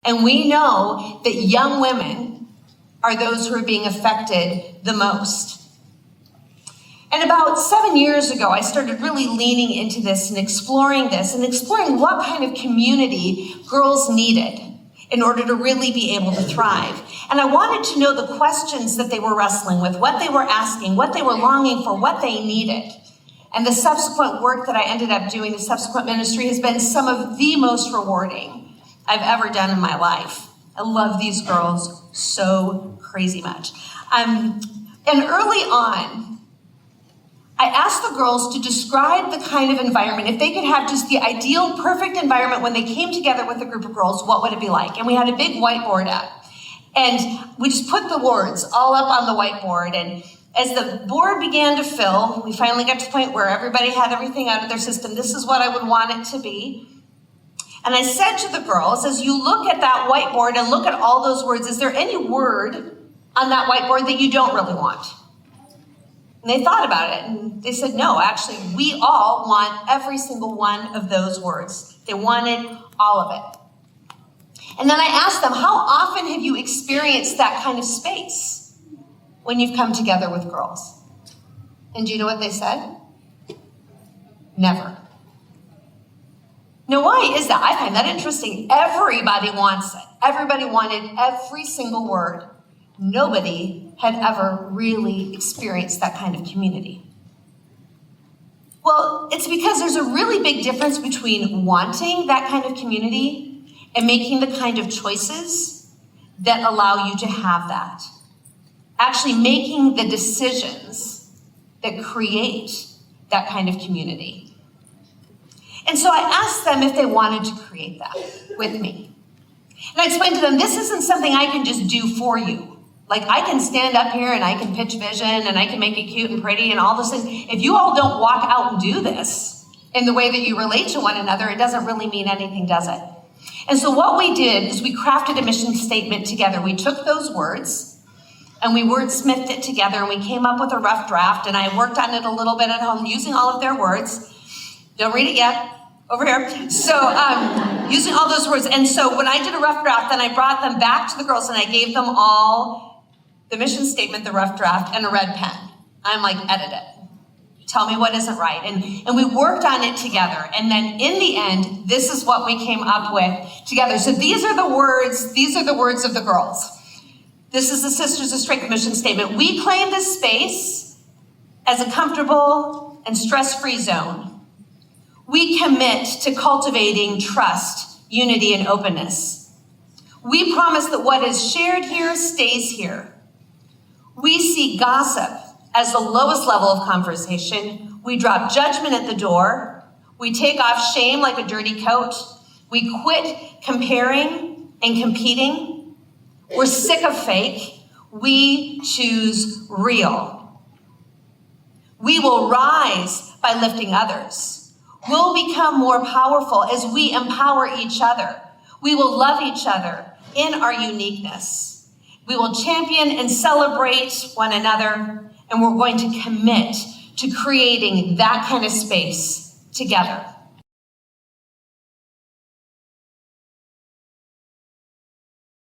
And we know that young women are those who are being affected the most. And about 7 years ago, I started really leaning into this and exploring what kind of community girls needed in order to really be able to thrive. And I wanted to know the questions that they were wrestling with, what they were asking, what they were longing for, what they needed. And the subsequent work that I ended up doing, the subsequent ministry, has been some of the most rewarding I've ever done in my life. I love these girls so crazy much. And early on, I asked the girls to describe the kind of environment, if they could have just the ideal, perfect environment when they came together with a group of girls, what would it be like? And we had a big whiteboard up. And we just put the words all up on the whiteboard. And as the board began to fill, we finally got to the point where everybody had everything out of their system. This is what I would want it to be. And I said to the girls, as you look at that whiteboard and look at all those words, is there any word on that whiteboard that you don't really want? And they thought about it, and they said, no, actually, we all want every single one of those words. They wanted all of it. And then I asked them, how often have you experienced that kind of space when you've come together with girls? And do you know what they said? Never. Now, why is that? I find that interesting. Everybody wants it. Everybody wanted every single word. Nobody had ever really experienced that kind of community. Well, it's because there's a really big difference between wanting that kind of community and making the kind of choices that allow you to have that. Actually making the decisions that create that kind of community. And so I asked them if they wanted to create that with me. And I explained to them, this isn't something I can just do for you. Like, I can stand up here and I can pitch vision and I can make it cute and pretty and all those things. If you all don't walk out and do this in the way that you relate to one another, it doesn't really mean anything, does it? And so what we did is we crafted a mission statement together. We took those words and we wordsmithed it together and we came up with a rough draft, and I worked on it a little bit at home using all of their words. Don't read it yet. Over here. So using all those words. And so when I did a rough draft, then I brought them back to the girls and I gave them all the mission statement, the rough draft, and a red pen. I'm like, edit it. Tell me what isn't right. And we worked on it together. And then in the end, this is what we came up with together. So these are the words of the girls. This is the Sisters of Strength mission statement. We claim this space as a comfortable and stress-free zone. We commit to cultivating trust, unity, and openness. We promise that what is shared here stays here. We see gossip as the lowest level of conversation. We drop judgment at the door. We take off shame like a dirty coat. We quit comparing and competing. We're sick of fake. We choose real. We will rise by lifting others. We'll become more powerful as we empower each other. We will love each other in our uniqueness. We will champion and celebrate one another, and we're going to commit to creating that kind of space together.